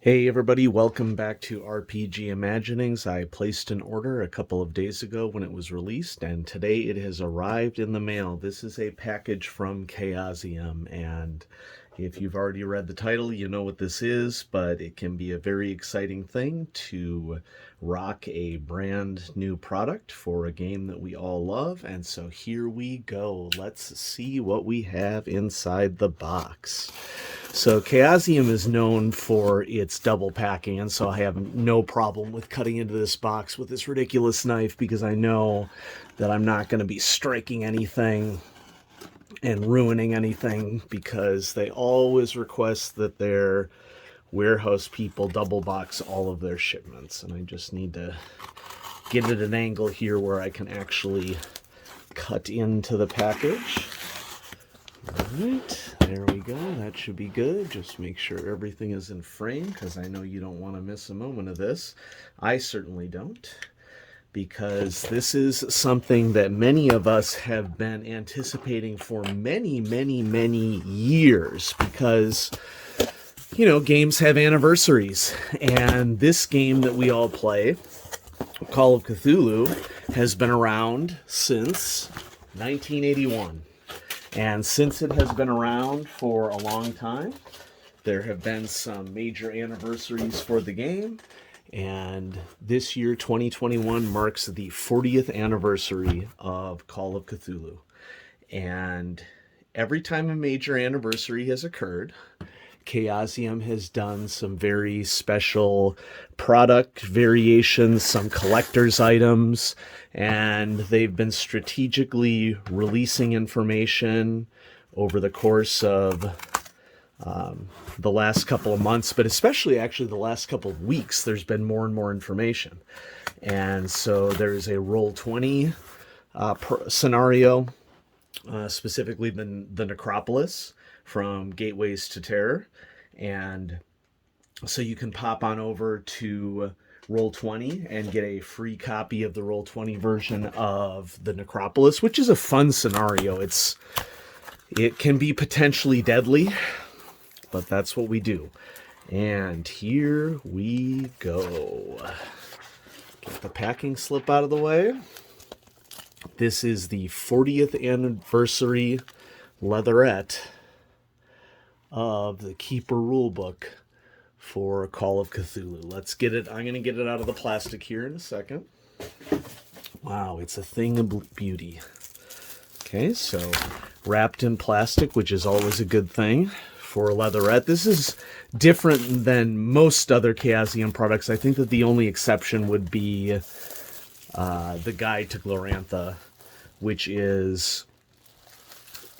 Hey everybody, welcome back to RPG Imaginings. I placed an order a couple of days ago when it was released, and today it has arrived in the mail. This is a package from Chaosium, and if you've already read the title, you know what this is, but it can be a very exciting thing to rock a brand new product for a game that we all love. And so here we go. Let's see what we have inside the box. So Chaosium is known for its double packing, and so I have no problem with cutting into this box with this ridiculous knife because I know that I'm not going to be striking anything and ruining anything, because they always request that their warehouse people double box all of their shipments, and I just need to get at an angle here where I can actually cut into the package. All right, there we go. That should be good. Just make sure everything is in frame, because I know you don't want to miss a moment of this. I certainly don't, because this is something that many of us have been anticipating for many, many, many years, because, you know, games have anniversaries. And this game that we all play, Call of Cthulhu, has been around since 1981. And since it has been around for a long time, there have been some major anniversaries for the game. And this year, 2021, marks the 40th anniversary of Call of Cthulhu. And every time a major anniversary has occurred, Chaosium has done some very special product variations, some collector's items, and they've been strategically releasing information over the course of the last couple of months, but especially actually the last couple of weeks. There's been more and more information. And so there's a Roll20 scenario, specifically the Necropolis from Gateways to Terror. And so you can pop on over to Roll20 and get a free copy of the Roll20 version of the Necropolis, which is a fun scenario. It can be potentially deadly, but that's what we do. And here we go. Get the packing slip out of the way. This is the 40th anniversary leatherette of the Keeper Rulebook for Call of Cthulhu. Let's get it. I'm going to get it out of the plastic here in a second. Wow, it's a thing of beauty. Okay, so wrapped in plastic, which is always a good thing for a leatherette. This is different than most other Chaosium products. I think that the only exception would be the Guide to Glorantha, which is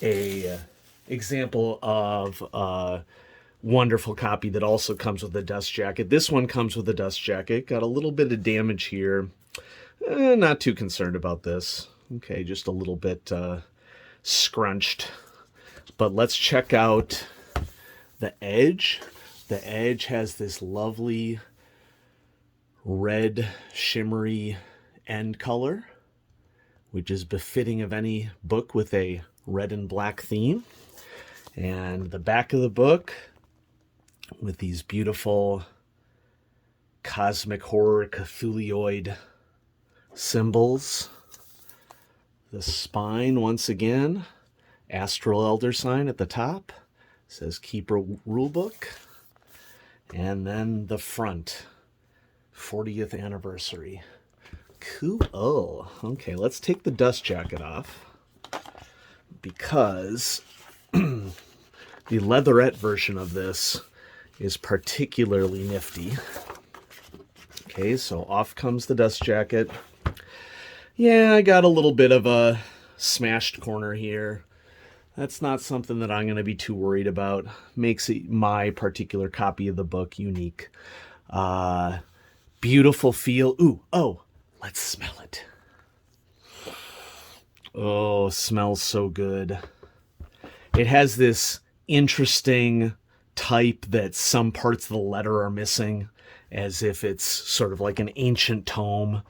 a example of a wonderful copy that also comes with a dust jacket. This one comes with a dust jacket. Got a little bit of damage here. Not too concerned about this. Okay, just a little bit scrunched. But let's check out the edge. The edge has this lovely red shimmery end color, which is befitting of any book with a red and black theme. And the back of the book with these beautiful cosmic horror Cthulhuoid symbols. The spine, once again, Astral Elder sign at the top, says Keeper Rulebook. And then the front, 40th anniversary. Cool. Okay, let's take the dust jacket off, because the leatherette version of this is particularly nifty. Okay, so off comes the dust jacket. Yeah, I got a little bit of a smashed corner here. That's not something that I'm going to be too worried about. Makes it my particular copy of the book unique. Beautiful feel. Ooh, oh, let's smell it. Oh, smells so good. It has this interesting type that some parts of the letter are missing, as if it's sort of like an ancient tome.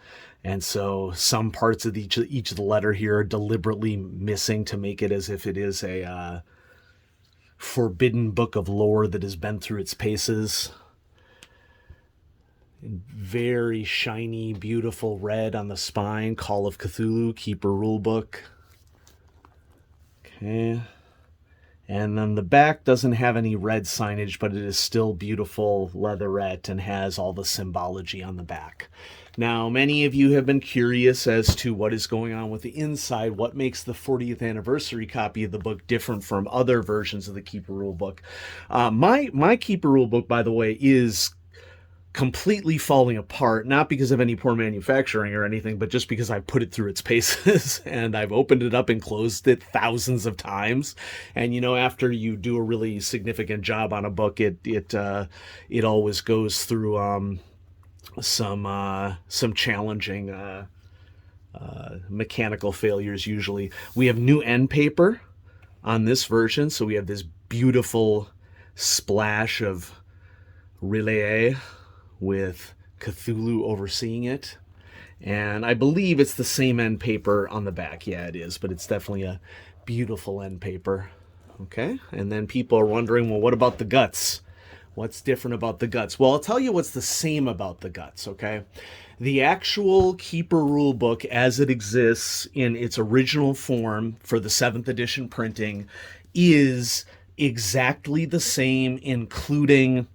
And so some parts of each of the letter here are deliberately missing to make it as if it is a forbidden book of lore that has been through its paces. Very shiny, beautiful red on the spine. Call of Cthulhu, Keeper Rulebook. Okay. And then the back doesn't have any red signage, but it is still beautiful leatherette and has all the symbology on the back. Now, many of you have been curious as to what is going on with the inside. What makes the 40th anniversary copy of the book different from other versions of the Keeper Rulebook? My Keeper Rulebook, by the way, is completely falling apart, not because of any poor manufacturing or anything, but just because I put it through its paces and I've opened it up and closed it thousands of times. And, you know, after you do a really significant job on a book, it always goes through some challenging mechanical failures. Usually we have new end paper on this version, so we have this beautiful splash of Relais with Cthulhu overseeing it. And I believe it's the same end paper on the back. Yeah, it is, but it's definitely a beautiful end paper. Okay, and then people are wondering, well, what about the guts? What's different about the guts? Well, I'll tell you what's the same about the guts, okay? The actual Keeper Rulebook as it exists in its original form for the 7th edition printing is exactly the same, including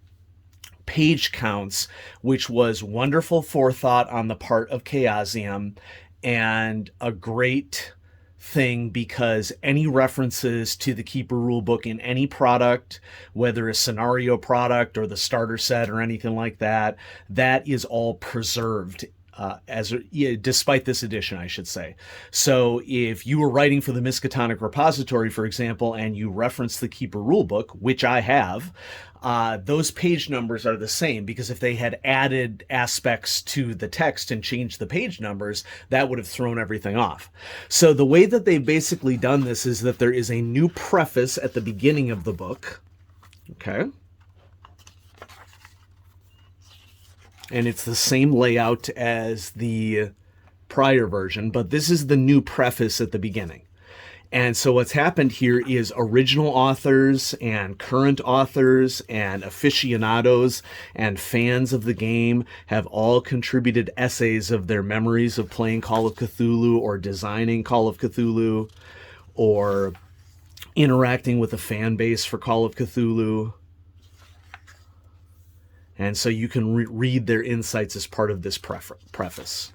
page counts, which was wonderful forethought on the part of Chaosium and a great thing, because any references to the Keeper Rulebook in any product, whether a scenario product or the starter set or anything like that, that is all preserved despite this edition, I should say. So if you were writing for the Miskatonic repository, for example, and you reference the Keeper Rulebook, which I have, those page numbers are the same, because if they had added aspects to the text and changed the page numbers, that would have thrown everything off. So the way that they've basically done this is that there is a new preface at the beginning of the book. Okay. And it's the same layout as the prior version, but this is the new preface at the beginning. And so what's happened here is original authors and current authors and aficionados and fans of the game have all contributed essays of their memories of playing Call of Cthulhu or designing Call of Cthulhu or interacting with the fan base for Call of Cthulhu. And so you can read their insights as part of this preface.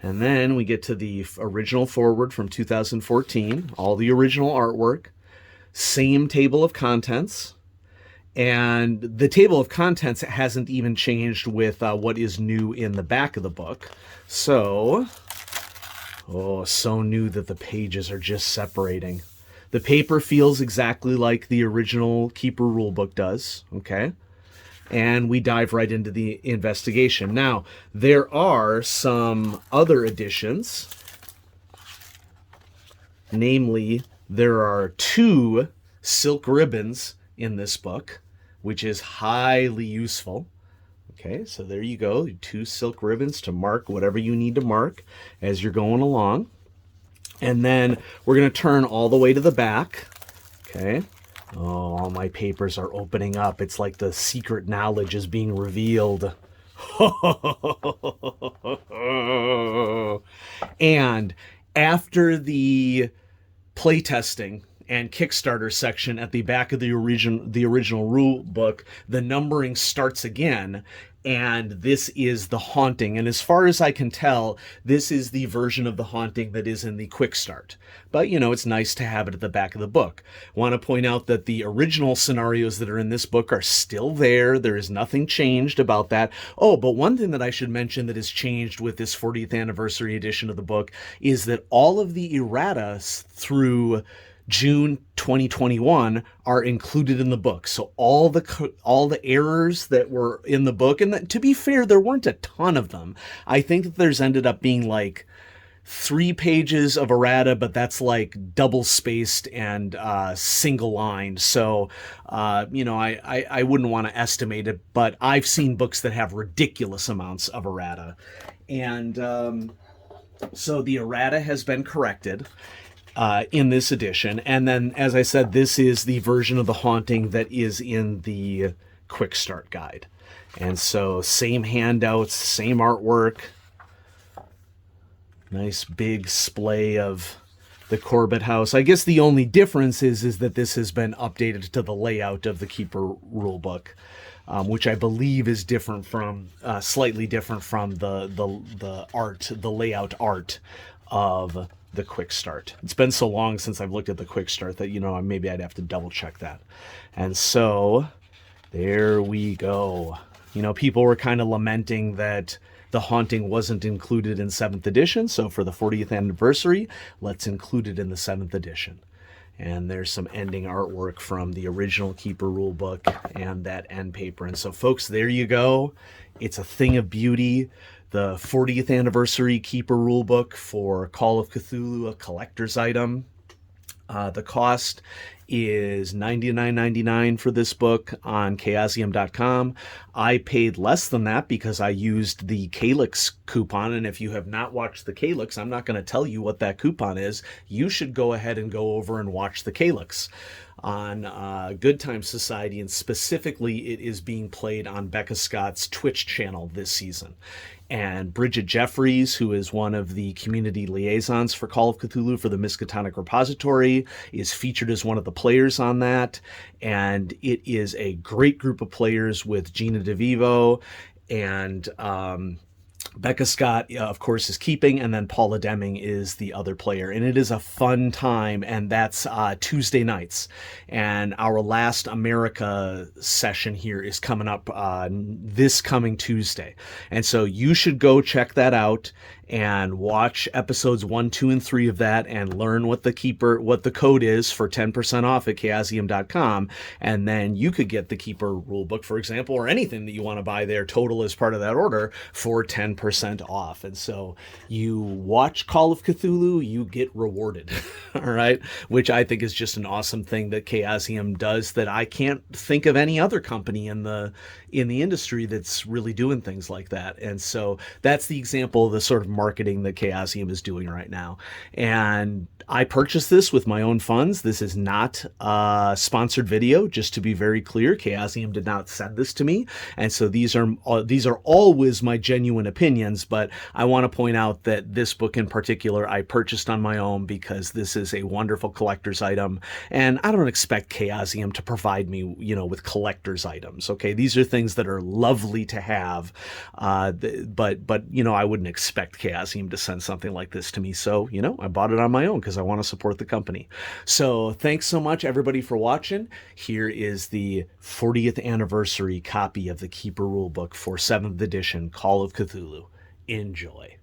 And then we get to the original foreword from 2014, all the original artwork, same table of contents. And the table of contents hasn't even changed with what is new in the back of the book. So, so new that the pages are just separating. The paper feels exactly like the original Keeper Rulebook does, okay? And we dive right into the investigation. Now, there are some other additions. Namely, there are 2 silk ribbons in this book, which is highly useful. Okay, so there you go. 2 silk ribbons to mark whatever you need to mark as you're going along. And then we're going to turn all the way to the back. Okay. Oh, all my papers are opening up. It's like the secret knowledge is being revealed. And after the playtesting and Kickstarter section at the back of the original rule book, the numbering starts again. And this is the Haunting. And as far as I can tell, this is the version of the Haunting that is in the Quick Start. But, you know, it's nice to have it at the back of the book. I want to point out that the original scenarios that are in this book are still there. There is nothing changed about that. Oh, but one thing that I should mention that has changed with this 40th anniversary edition of the book is that all of the errata through June 2021 are included in the book. So all the errors that were in the book, and to be fair, there weren't a ton of them. I think that there's ended up being like 3 pages of errata, but that's like double spaced and single lined. So, you know, I wouldn't want to estimate it, but I've seen books that have ridiculous amounts of errata. And so the errata has been corrected in this edition. And then, as I said, this is the version of the Haunting that is in the Quick Start guide. And so same handouts, same artwork. Nice big splay of the Corbett house. I guess the only difference is that this has been updated to the layout of the Keeper rulebook, which I believe is different from, slightly different from the art, the layout art of the Quick Start. It's been so long since I've looked at the Quick Start that, maybe I'd have to double check that. And so there we go. People were kind of lamenting that the haunting wasn't included in 7th edition, so for the 40th anniversary, let's include it in the 7th edition. And there's some ending artwork from the original Keeper rulebook and that end paper. And so, folks, there you go. It's a thing of beauty. The 40th anniversary Keeper rulebook for Call of Cthulhu, a collector's item. The cost is $99.99 for this book on chaosium.com. I paid less than that because I used the Calyx coupon, and if you have not watched the Calyx, I'm not going to tell you what that coupon is. You should go ahead and go over and watch the Calyx on Good Time Society, and specifically it is being played on Becca Scott's Twitch channel this season. And Bridget Jeffries, who is one of the community liaisons for Call of Cthulhu for the Miskatonic Repository, is featured as one of the players on that. And it is a great group of players with Gina DeVivo and Becca Scott, of course, is keeping, and then Paula Deming is the other player. And it is a fun time, and that's Tuesday nights. And our last America session here is coming up this coming Tuesday. And so you should go check that out and watch episodes 1, 2, and 3 of that and learn what the code is for 10% off at chaosium.com. And then you could get the Keeper rulebook, for example, or anything that you want to buy there total as part of that order for 10% off. And so you watch Call of Cthulhu, you get rewarded. All right. Which I think is just an awesome thing that Chaosium does that I can't think of any other company in the industry that's really doing things like that. And so that's the example of the sort of marketing that Chaosium is doing right now. And I purchased this with my own funds. This is not a sponsored video, just to be very clear. Chaosium did not send this to me. And so these are always my genuine opinions, but I want to point out that this book in particular I purchased on my own because this is a wonderful collector's item. And I don't expect Chaosium to provide me, with collector's items. Okay. These are things that are lovely to have. But I wouldn't expect Chaosium to send something like this to me. So, I bought it on my own because I want to support the company. So thanks so much, everybody, for watching. Here is the 40th anniversary copy of the Keeper rulebook for 7th edition Call of Cthulhu. Enjoy.